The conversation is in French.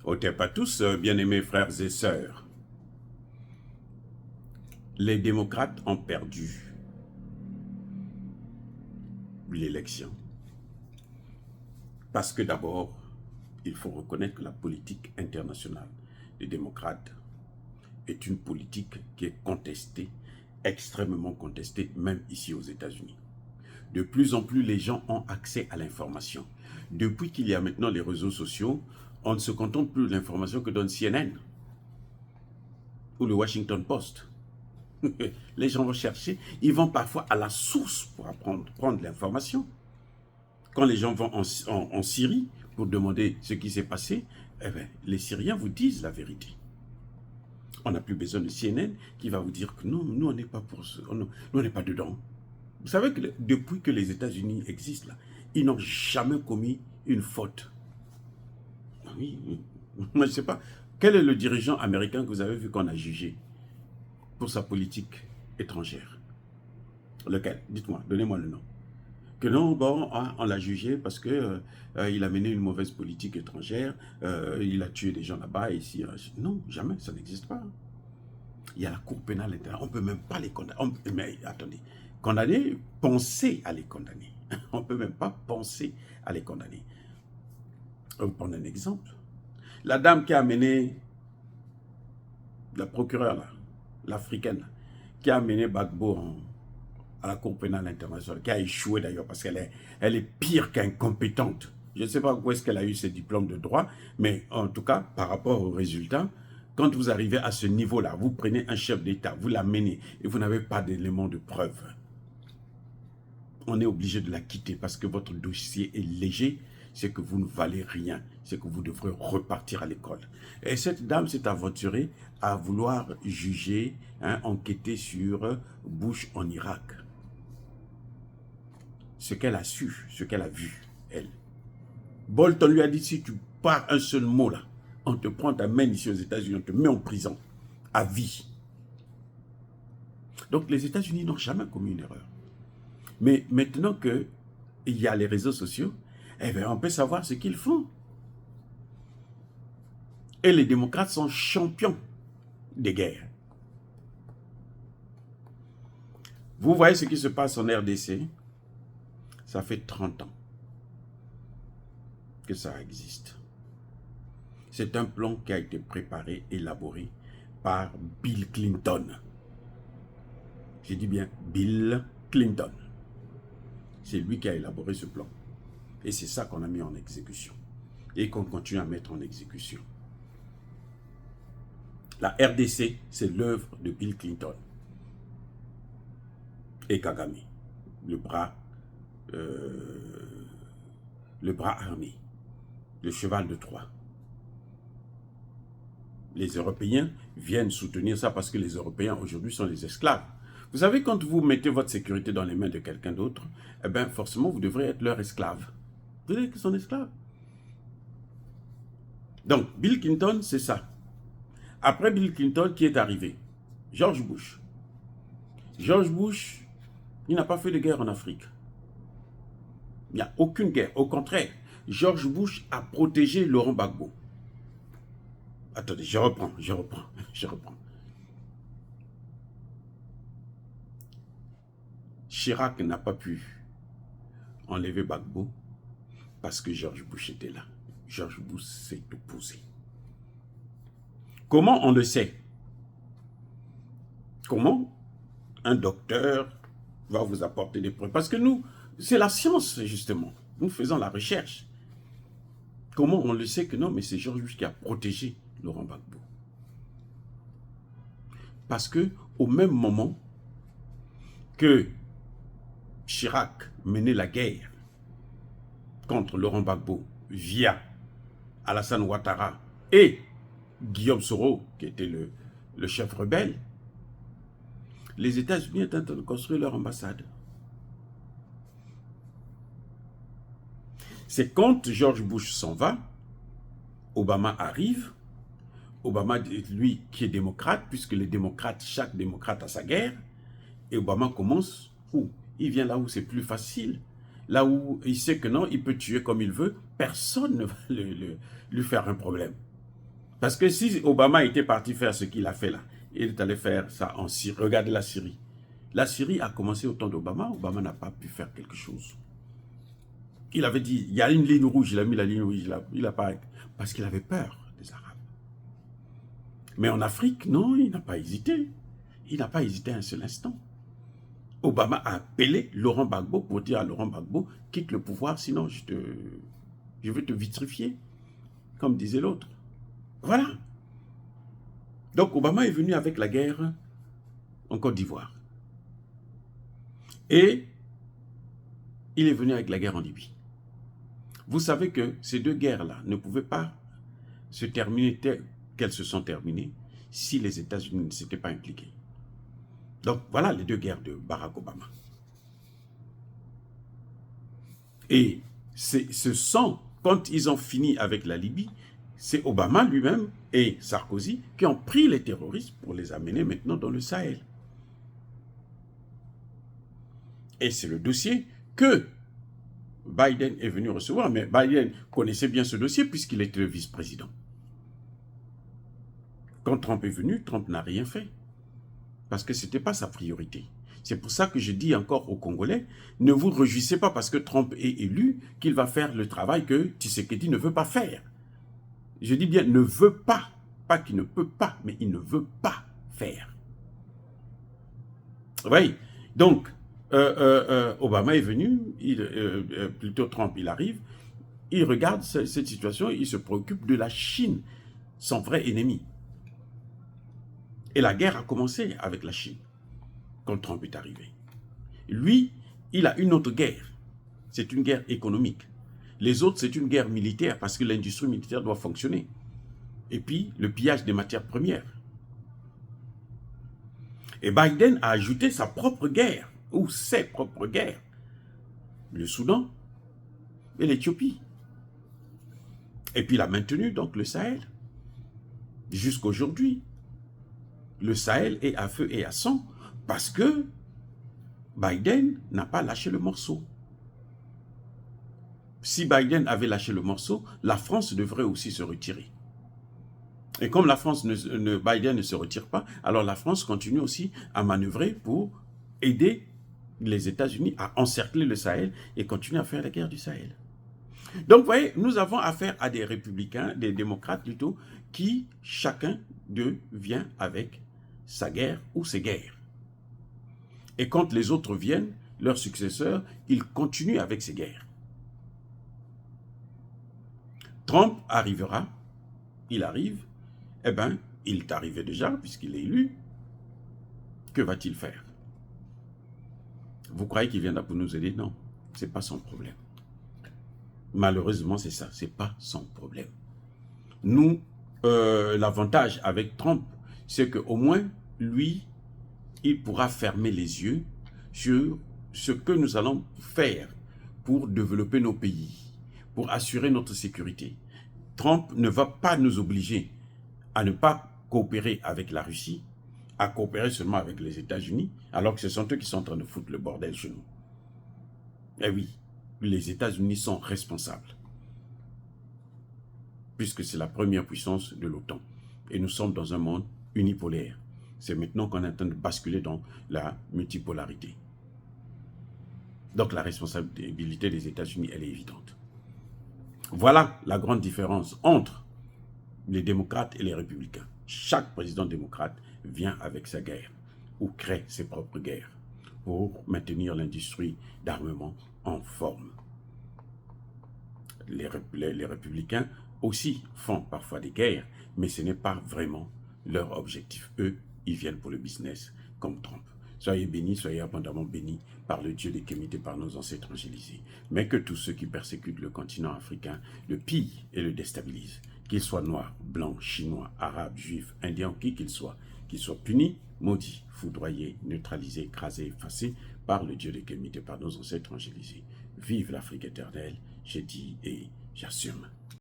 Otep à tous, bien-aimés frères et sœurs. Les démocrates ont perdu l'élection. Parce que d'abord, il faut reconnaître que la politique internationale des démocrates est une politique qui est contestée, extrêmement contestée, même ici aux États-Unis. De plus en plus, les gens ont accès à l'information. Depuis qu'il y a maintenant les réseaux sociaux, on ne se contente plus de l'information que donne CNN ou le Washington Post. Les gens vont chercher, ils vont parfois à la source pour prendre l'information. Quand les gens vont en Syrie pour demander ce qui s'est passé, eh bien, les Syriens vous disent la vérité. On n'a plus besoin de CNN qui va vous dire que non, nous on n'est pas pour ce, nous on n'est pas dedans. Vous savez que depuis que les États-Unis existent là, ils n'ont jamais commis une faute. Oui, moi je ne sais pas. Quel est le dirigeant américain que vous avez vu qu'on a jugé pour sa politique étrangère? Lequel? Dites-moi, donnez-moi le nom. Que non, bon, on l'a jugé parce que il a mené une mauvaise politique étrangère, il a tué des gens là-bas, ici. Non, jamais, ça n'existe pas. Il y a la Cour pénale internationale, on ne peut même pas les condamner. Mais attendez, condamner, penser à les condamner. On ne peut même pas penser à les condamner. Je vais vous prendre un exemple. La dame qui a amené, la procureure là, l'africaine, qui a amené Gbagbo à la Cour pénale internationale, qui a échoué d'ailleurs parce qu'elle est pire qu'incompétente. Je ne sais pas où est-ce qu'elle a eu ses diplômes de droit, mais en tout cas, par rapport aux résultats, quand vous arrivez à ce niveau-là, vous prenez un chef d'État, vous l'amenez et vous n'avez pas d'éléments de preuve. On est obligé de la quitter parce que votre dossier est léger, c'est que vous ne valez rien, c'est que vous devrez repartir à l'école. Et cette dame s'est aventurée à vouloir juger, enquêter sur Bush en Irak. Ce qu'elle a su, ce qu'elle a vu, elle. Bolton lui a dit, si tu pars un seul mot là, on te prend ta main ici aux États-Unis, on te met en prison, à vie. Donc les États-Unis n'ont jamais commis une erreur. Mais maintenant qu'il y a les réseaux sociaux, eh bien, on peut savoir ce qu'ils font. Et les démocrates sont champions des guerres. Vous voyez ce qui se passe en RDC? Ça fait 30 ans que ça existe. C'est un plan qui a été préparé, élaboré par Bill Clinton. J'ai dit bien Bill Clinton. C'est lui qui a élaboré ce plan. Et c'est ça qu'on a mis en exécution. Et qu'on continue à mettre en exécution. La RDC, c'est l'œuvre de Bill Clinton. Et Kagame, le bras armé, le cheval de Troie. Les Européens viennent soutenir ça parce que les Européens aujourd'hui sont les esclaves. Vous savez, quand vous mettez votre sécurité dans les mains de quelqu'un d'autre, eh bien forcément vous devrez être leur esclave. Vous êtes son esclave. Donc Bill Clinton, c'est ça. Après Bill Clinton, qui est arrivé? George Bush. George Bush, il n'a pas fait de guerre en Afrique. Il n'y a aucune guerre. Au contraire, George Bush a protégé Laurent Gbagbo. Attendez, je reprends. Chirac n'a pas pu enlever Gbagbo parce que George Bush était là. George Bush s'est opposé. Comment on le sait? Comment un docteur va vous apporter des preuves? Parce que nous, c'est la science, justement. Nous faisons la recherche. Comment on le sait que non, mais c'est George Bush qui a protégé Laurent Gbagbo? Parce que au même moment que Chirac menait la guerre contre Laurent Gbagbo via Alassane Ouattara et Guillaume Soro, qui était le chef rebelle, les États-Unis étaient en train de construire leur ambassade. C'est quand George Bush s'en va, Obama arrive. Obama, lui, qui est démocrate, puisque les démocrates, chaque démocrate a sa guerre, et Obama commence où? Il vient là où c'est plus facile, là où il sait que non, il peut tuer comme il veut, personne ne va lui faire un problème. Parce que si Obama était parti faire ce qu'il a fait là, il est allé faire ça en Syrie. Regardez la Syrie. La Syrie a commencé au temps d'Obama. Obama n'a pas pu faire quelque chose. Il avait dit, il y a une ligne rouge, il a mis la ligne rouge, il a pas... Parce qu'il avait peur des Arabes. Mais en Afrique, non, il n'a pas hésité. Il n'a pas hésité un seul instant. Obama a appelé Laurent Gbagbo pour dire à Laurent Gbagbo, quitte le pouvoir, sinon je vais te vitrifier, comme disait l'autre. Voilà. Donc Obama est venu avec la guerre en Côte d'Ivoire. Et il est venu avec la guerre en Libye. Vous savez que ces deux guerres-là ne pouvaient pas se terminer telles qu'elles se sont terminées si les États-Unis ne s'étaient pas impliqués. Donc voilà les deux guerres de Barack Obama. Et ce sont, quand ils ont fini avec la Libye, c'est Obama lui-même et Sarkozy qui ont pris les terroristes pour les amener maintenant dans le Sahel. Et c'est le dossier que Biden est venu recevoir. Mais Biden connaissait bien ce dossier puisqu'il était le vice-président. Quand Trump est venu, Trump n'a rien fait. Parce que ce n'était pas sa priorité. C'est pour ça que je dis encore aux Congolais, ne vous réjouissez pas parce que Trump est élu qu'il va faire le travail que Tshisekedi ne veut pas faire. Je dis bien ne veut pas, pas qu'il ne peut pas, mais il ne veut pas faire. Oui, donc Obama est venu, plutôt Trump, il arrive, il regarde cette situation, il se préoccupe de la Chine, son vrai ennemi. Et la guerre a commencé avec la Chine, quand Trump est arrivé. Lui, il a une autre guerre. C'est une guerre économique. Les autres, c'est une guerre militaire parce que l'industrie militaire doit fonctionner. Et puis, le pillage des matières premières. Et Biden a ajouté sa propre guerre, ou ses propres guerres. Le Soudan et l'Éthiopie. Et puis, il a maintenu donc le Sahel. Jusqu'aujourd'hui. Le Sahel est à feu et à sang parce que Biden n'a pas lâché le morceau. Si Biden avait lâché le morceau, la France devrait aussi se retirer. Et comme la France Biden ne se retire pas, alors la France continue aussi à manœuvrer pour aider les États-Unis à encercler le Sahel et continuer à faire la guerre du Sahel. Donc, vous voyez, nous avons affaire à des républicains, des démocrates plutôt, qui, chacun d'eux, vient avec sa guerre ou ses guerres. Et quand les autres viennent, leurs successeurs, ils continuent avec ces guerres. Trump arrivera, il arrive, eh bien, il est arrivé déjà, puisqu'il est élu. Que va-t-il faire? Vous croyez qu'il viendra pour nous aider? Non, ce n'est pas son problème. Malheureusement, c'est ça, ce n'est pas son problème. Nous, l'avantage avec Trump, c'est qu'au moins, lui, il pourra fermer les yeux sur ce que nous allons faire pour développer nos pays, pour assurer notre sécurité. Trump ne va pas nous obliger à ne pas coopérer avec la Russie, à coopérer seulement avec les États-Unis, alors que ce sont eux qui sont en train de foutre le bordel chez nous. Eh oui, les États-Unis sont responsables, puisque c'est la première puissance de l'OTAN. Et nous sommes dans un monde unipolaire. C'est maintenant qu'on est en train de basculer dans la multipolarité. Donc la responsabilité des États-Unis, elle est évidente. Voilà la grande différence entre les démocrates et les républicains. Chaque président démocrate vient avec sa guerre ou crée ses propres guerres pour maintenir l'industrie d'armement en forme. Les républicains aussi font parfois des guerres, mais ce n'est pas vraiment leur objectif. Eux, ils viennent pour le business, comme Trump. Soyez bénis, soyez abondamment bénis par le Dieu des Kémites et par nos ancêtres angélisés. Mais que tous ceux qui persécutent le continent africain le pillent et le déstabilisent, qu'ils soient noirs, blancs, chinois, arabes, juifs, indiens, qui qu'ils soient punis, maudits, foudroyés, neutralisés, écrasés, effacés par le Dieu des Kémites et par nos ancêtres angélisés. Vive l'Afrique éternelle, j'ai dit et j'assume.